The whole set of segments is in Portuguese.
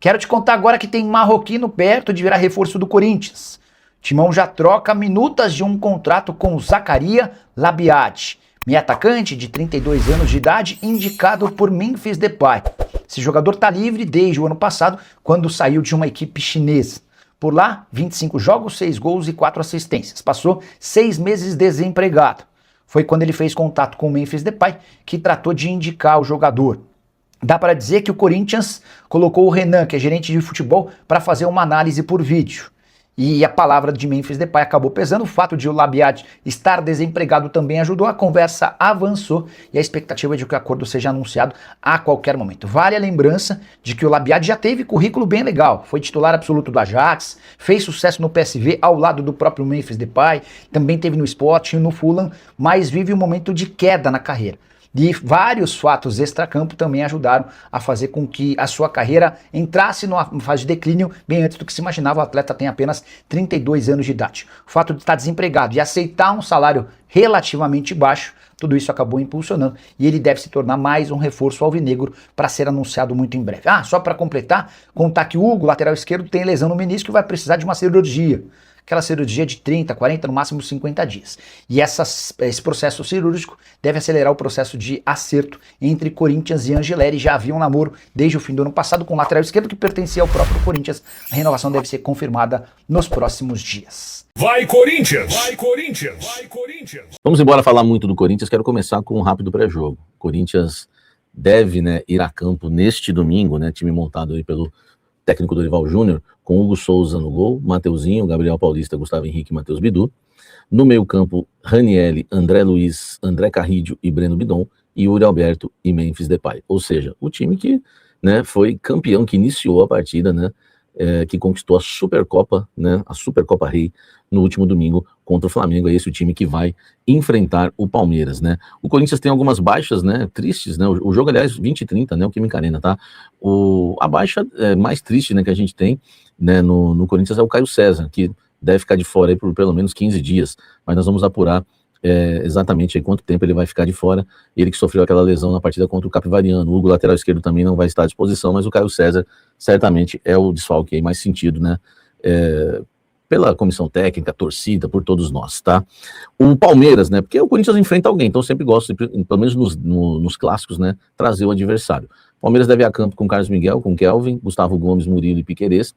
Quero te contar agora que tem marroquino perto de virar reforço do Corinthians. Timão já troca minutas de um contrato com o Zakaria Labiad, meio atacante de 32 anos de idade, indicado por Memphis Depay. Esse jogador está livre desde o ano passado, quando saiu de uma equipe chinesa. Por lá, 25 jogos, 6 gols e 4 assistências. Passou 6 meses desempregado. Foi quando ele fez contato com o Memphis Depay que tratou de indicar o jogador. Dá para dizer que o Corinthians colocou o Renan, que é gerente de futebol, para fazer uma análise por vídeo. E a palavra de Memphis Depay acabou pesando. O fato de o Labiad estar desempregado também ajudou. A conversa avançou e a expectativa é de que o acordo seja anunciado a qualquer momento. Vale a lembrança de que o Labiad já teve currículo bem legal. Foi titular absoluto do Ajax, fez sucesso no PSV ao lado do próprio Memphis Depay, também teve no Sporting e no Fulham, mas vive um momento de queda na carreira. E vários fatos extracampo também ajudaram a fazer com que a sua carreira entrasse numa fase de declínio bem antes do que se imaginava. O atleta tem apenas 32 anos de idade. O fato de estar desempregado e aceitar um salário relativamente baixo, tudo isso acabou impulsionando e ele deve se tornar mais um reforço alvinegro para ser anunciado muito em breve. Só para completar, contar que o Hugo, lateral esquerdo, tem lesão no menisco e vai precisar de uma cirurgia. Aquela cirurgia de 30, 40, no máximo 50 dias. E esse processo cirúrgico deve acelerar o processo de acerto entre Corinthians e Angeleri. Já havia um namoro desde o fim do ano passado com o lateral esquerdo que pertencia ao próprio Corinthians. A renovação deve ser confirmada nos próximos dias. Vai Corinthians! Vai Corinthians! Vai Corinthians! Vamos embora falar muito do Corinthians. Quero começar com um rápido pré-jogo. Corinthians deve, ir a campo neste domingo, time montado aí pelo técnico Dorival Júnior, com Hugo Souza no gol, Mateuzinho, Gabriel Paulista, Gustavo Henrique e Matheus Bidu. No meio campo, Ranieri, André Luiz, André Carrillo e Breno Bidon, e Yuri Alberto e Memphis Depay. Ou seja, o time que foi campeão, que iniciou a partida, que conquistou a Supercopa, a Supercopa Rei, no último domingo contra o Flamengo. É esse o time que vai enfrentar o Palmeiras, O Corinthians tem algumas baixas, tristes, O jogo, aliás, 20 e 30, o Química Arena, tá? A baixa mais triste, que a gente tem, no Corinthians é o Caio César, que deve ficar de fora aí por pelo menos 15 dias, mas nós vamos apurar exatamente aí quanto tempo ele vai ficar de fora. Ele que sofreu aquela lesão na partida contra o Capivariano. O Hugo, lateral esquerdo, também não vai estar à disposição, mas o Caio César certamente é o desfalque aí mais sentido, pela comissão técnica, torcida, por todos nós, tá? O Palmeiras, porque o Corinthians enfrenta alguém, então eu sempre gosto, pelo menos nos clássicos, trazer o adversário. O Palmeiras deve ir a campo com Carlos Miguel, com Kelvin, Gustavo Gomes, Murilo e Piquerez,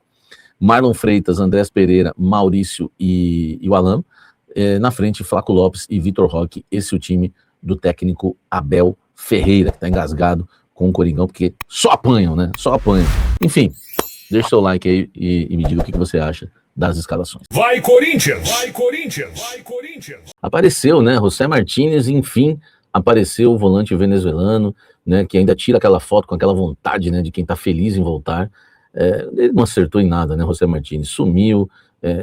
Marlon Freitas, Andrés Pereira, Maurício e o Alan. Na frente, Flaco Lopes e Vitor Roque. Esse é o time do técnico Abel Ferreira, que está engasgado com o Coringão, porque só apanham, Só apanham. Enfim, deixa o seu like aí e me diga o que você acha das escalações. Vai Corinthians! Vai Corinthians! Vai Corinthians! Apareceu, José Martínez, enfim, apareceu o volante venezuelano, que ainda tira aquela foto com aquela vontade, de quem está feliz em voltar. Ele não acertou em nada, José Martínez, sumiu,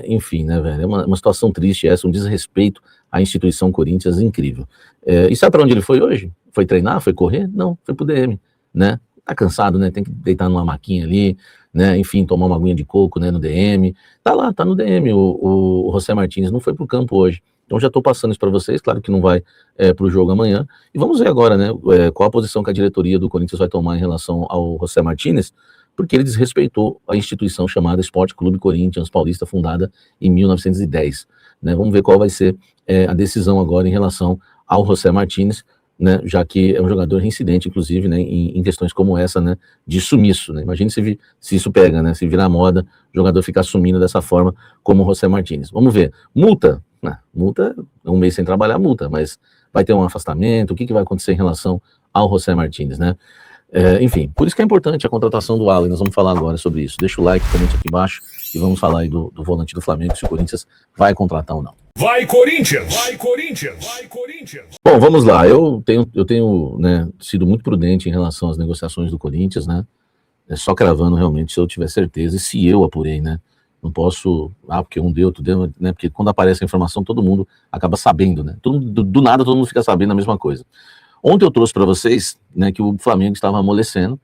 enfim, velho, é uma situação triste essa, um desrespeito à instituição Corinthians incrível. E sabe para onde ele foi hoje? Foi treinar? Foi correr? Não, foi pro DM, Tá cansado, tem que deitar numa maquinha ali, enfim, tomar uma aguinha de coco, no DM, tá lá, tá no DM, o José Martínez não foi pro campo hoje. Então já estou passando isso para vocês, claro que não vai para o jogo amanhã. E vamos ver agora, qual a posição que a diretoria do Corinthians vai tomar em relação ao José Martínez, porque ele desrespeitou a instituição chamada Esporte Clube Corinthians Paulista, fundada em 1910. Vamos ver qual vai ser a decisão agora em relação ao José Martínez, já que é um jogador reincidente, inclusive, em questões como essa, de sumiço. Imagine se isso pega, se virar moda, o jogador ficar sumindo dessa forma, como o José Martínez. Vamos ver. Multa? Multa, um mês sem trabalhar, multa, mas vai ter um afastamento, o que vai acontecer em relação ao José Martínez, enfim, por isso que é importante a contratação do Alan, nós vamos falar agora sobre isso. Deixa o like, comente aqui embaixo e vamos falar aí do volante do Flamengo, se o Corinthians vai contratar ou não. Vai Corinthians! Vai Corinthians! Vai Corinthians! Bom, vamos lá, eu tenho sido muito prudente em relação às negociações do Corinthians, só cravando realmente se eu tiver certeza e se eu apurei, Não posso, porque um deu, outro deu, porque quando aparece a informação todo mundo acaba sabendo, do nada todo mundo fica sabendo a mesma coisa. Ontem eu trouxe para vocês, que o Flamengo estava amolecendo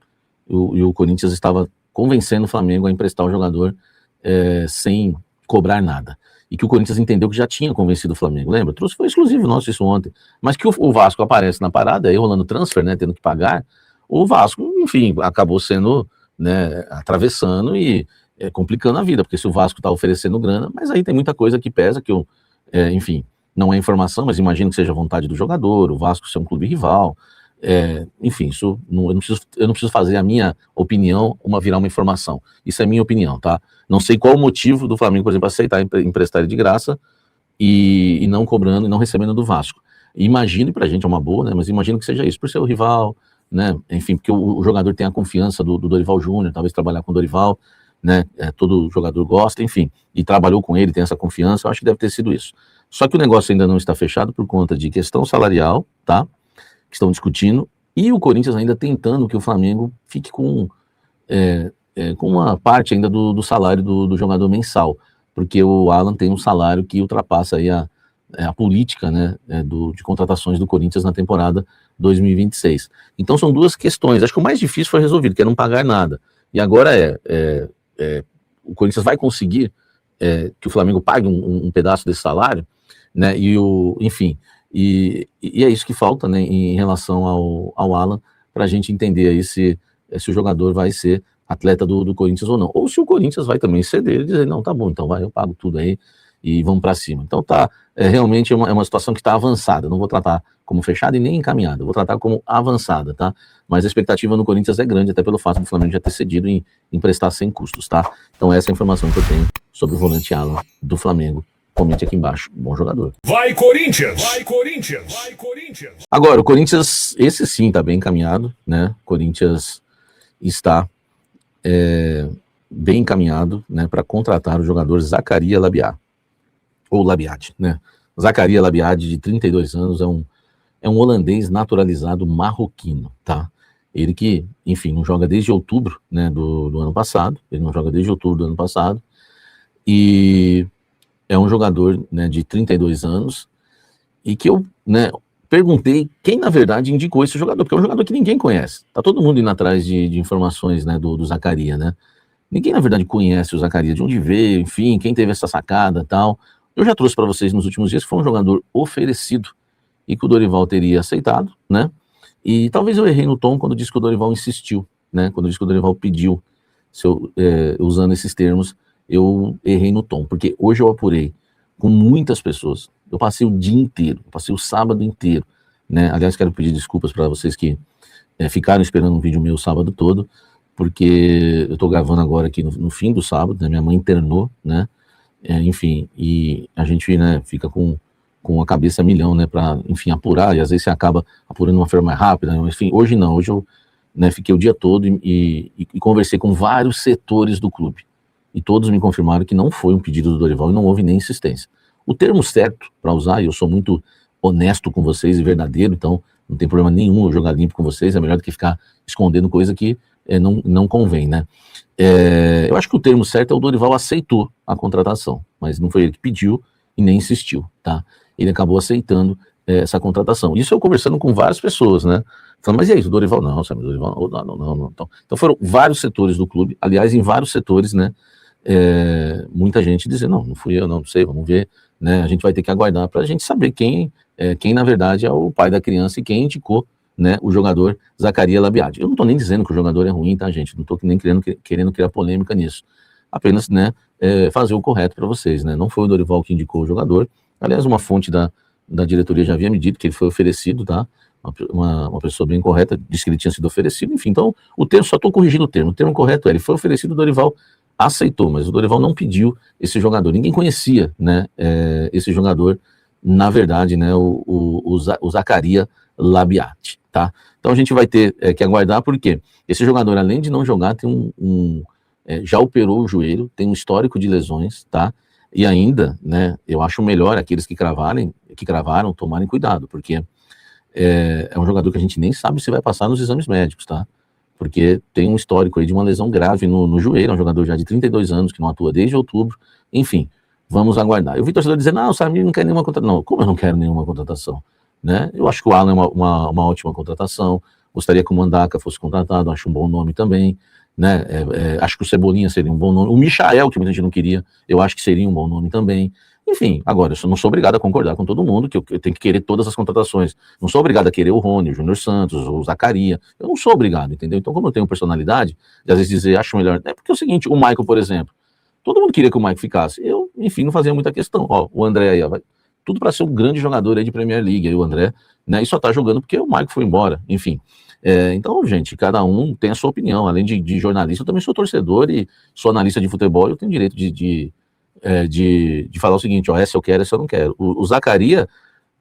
e o Corinthians estava convencendo o Flamengo a emprestar o jogador sem cobrar nada. E que o Corinthians entendeu que já tinha convencido o Flamengo, lembra? Foi exclusivo nosso isso ontem. Mas que o Vasco aparece na parada, aí rolando transfer, tendo que pagar, o Vasco, enfim, acabou sendo né, atravessando e complicando a vida, porque se o Vasco está oferecendo grana, mas aí tem muita coisa que pesa, que eu, enfim, não é informação, mas imagino que seja vontade do jogador, o Vasco ser um clube rival, enfim, isso eu não preciso fazer a minha opinião virar uma informação. Isso é minha opinião, tá? Não sei qual o motivo do Flamengo, por exemplo, aceitar emprestar ele de graça e não cobrando e não recebendo do Vasco. Imagino, pra gente é uma boa, né? Mas imagino que seja isso, por ser o rival, né? Enfim, porque o jogador tem a confiança do Dorival Júnior, talvez trabalhar com o Dorival, né? Todo jogador gosta, enfim, e trabalhou com ele, tem essa confiança, eu acho que deve ter sido isso. Só que o negócio ainda não está fechado por conta de questão salarial, tá? Que estão discutindo, e o Corinthians ainda tentando que o Flamengo fique com uma parte ainda do salário do jogador mensal, porque o Alan tem um salário que ultrapassa aí a política, né, de contratações do Corinthians na temporada 2026. Então são duas questões, acho que o mais difícil foi resolvido, que é não pagar nada, e agora o Corinthians vai conseguir que o Flamengo pague um pedaço desse salário, né, enfim, e é isso que falta, né, em relação ao Alan, para a gente entender aí se o jogador vai ser atleta do Corinthians ou não, ou se o Corinthians vai também ceder e dizer, não, tá bom, então vai, eu pago tudo aí e vamos para cima. Então tá, realmente é uma situação que está avançada, não vou tratar como fechada e nem encaminhada, vou tratar como avançada, tá? Mas a expectativa no Corinthians é grande, até pelo fato do Flamengo já ter cedido em emprestar sem custos, tá? Então essa é a informação que eu tenho sobre o volante Alan do Flamengo. Comente aqui embaixo, bom jogador. Vai Corinthians! Vai Corinthians! Vai Corinthians! Agora, o Corinthians, esse sim está bem encaminhado, né? O Corinthians está bem encaminhado, né, para contratar o jogador Zaccaria Labiat, ou Labiat, né? Zaccaria Labiat, de 32 anos, é um holandês naturalizado marroquino, tá? Ele que, enfim, não joga desde outubro, né, do ano passado, ele não joga desde outubro do ano passado, e é um jogador, né, de 32 anos, e que eu, né, perguntei quem, na verdade, indicou esse jogador, porque é um jogador que ninguém conhece. Tá todo mundo indo atrás de informações, né, do Zaccaria, né? Ninguém, na verdade, conhece o Zaccaria, de onde veio, enfim, quem teve essa sacada e tal. Eu já trouxe para vocês nos últimos dias que foi um jogador oferecido e que o Dorival teria aceitado, né? E talvez eu errei no tom quando disse que o Dorival insistiu, né? Quando disse que o Dorival pediu, usando esses termos, eu errei no tom, porque hoje eu apurei com muitas pessoas. Eu passei o dia inteiro, passei o sábado inteiro, né? Aliás, quero pedir desculpas para vocês que ficaram esperando um vídeo meu o sábado todo, porque eu estou gravando agora aqui no fim do sábado, né? Minha mãe internou, né? Enfim, e a gente, né, fica com a cabeça a milhão, né, para, enfim, apurar, e às vezes você acaba apurando de uma forma mais rápida, né? Enfim, hoje não, hoje eu, né, fiquei o dia todo e conversei com vários setores do clube, e todos me confirmaram que não foi um pedido do Dorival e não houve nem insistência. O termo certo para usar, e eu sou muito honesto com vocês e verdadeiro, então não tem problema nenhum eu jogar limpo com vocês, é melhor do que ficar escondendo coisa que não convém, né? Eu acho que o termo certo é o Dorival aceitou a contratação, mas não foi ele que pediu e nem insistiu, tá? Ele acabou aceitando essa contratação. Isso eu conversando com várias pessoas, né? Falando, mas e aí, o Dorival? Não, sabe, o Dorival não. Então foram vários setores do clube, aliás, em vários setores, né? Muita gente dizendo, não fui eu, não sei, vamos ver, né? A gente vai ter que aguardar para a gente saber quem na verdade é o pai da criança e quem indicou, né, o jogador Zaccaria Labiat. Eu não estou nem dizendo que o jogador é ruim, tá, gente? Não estou nem querendo criar polêmica nisso. Apenas, né, fazer o correto para vocês, né? Não foi o Dorival que indicou o jogador. Aliás, uma fonte da diretoria já havia me dito que ele foi oferecido, tá? Uma pessoa bem correta disse que ele tinha sido oferecido. Enfim, então, o termo, só estou corrigindo o termo correto ele foi oferecido, o Dorival aceitou, mas o Dorival não pediu esse jogador. Ninguém conhecia, né, esse jogador, na verdade, né, o Zaccaria Labiat, tá? Então a gente vai ter que aguardar, porque esse jogador, além de não jogar, tem já operou o joelho, tem um histórico de lesões, tá? E ainda, né, eu acho melhor aqueles que cravaram tomarem cuidado, porque é um jogador que a gente nem sabe se vai passar nos exames médicos, tá? Porque tem um histórico aí de uma lesão grave no joelho, é um jogador já de 32 anos, que não atua desde outubro, enfim, vamos aguardar. Eu vi torcedor dizer, não, o Samir não quer nenhuma contratação. Não, como eu não quero nenhuma contratação? Né? Eu acho que o Alan é uma ótima contratação, gostaria que o Mandaca fosse contratado, acho um bom nome também, né? Acho que o Cebolinha seria um bom nome, o Michael, que muita gente não queria, eu acho que seria um bom nome também, Enfim, agora, eu não sou obrigado a concordar com todo mundo, que eu tenho que querer todas as contratações. Não sou obrigado a querer o Rony, o Júnior Santos, o Zaccaria. Eu não sou obrigado, entendeu? Então, como eu tenho personalidade, de às vezes dizer, acho melhor. É porque é o seguinte, o Michael, por exemplo, todo mundo queria que o Michael ficasse. Eu, enfim, não fazia muita questão. Ó, o André aí, ó, vai, tudo para ser um grande jogador aí de Premier League, aí o André, né? E só tá jogando porque o Michael foi embora, enfim. Então, gente, cada um tem a sua opinião. Além de jornalista, eu também sou torcedor e sou analista de futebol, eu tenho direito de falar o seguinte, ó, essa eu quero, essa eu não quero. O Zaccaria,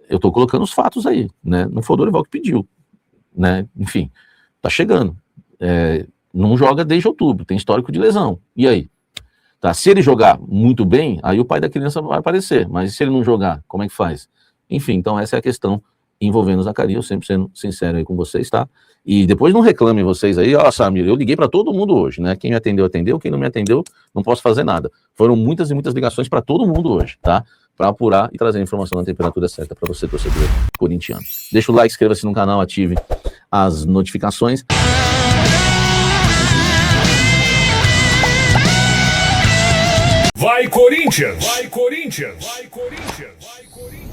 eu tô colocando os fatos aí, né? Não foi o Dorival que pediu, né? Enfim, tá chegando. Não joga desde outubro, tem histórico de lesão. E aí? Tá? Se ele jogar muito bem, aí o pai da criança vai aparecer. Mas se ele não jogar, como é que faz? Enfim, então essa é a questão envolvendo o Zaccaria, eu sempre sendo sincero aí com vocês, tá? E depois não reclamem vocês aí, ó, Samir, eu liguei para todo mundo hoje, né? Quem me atendeu, atendeu, quem não me atendeu, não posso fazer nada. Foram muitas e muitas ligações para todo mundo hoje, tá? Para apurar e trazer a informação na temperatura certa para você, torcedor corintiano. Deixa o like, inscreva-se no canal, ative as notificações. Vai Corinthians! Vai Corinthians! Vai Corinthians! Vai Corinthians!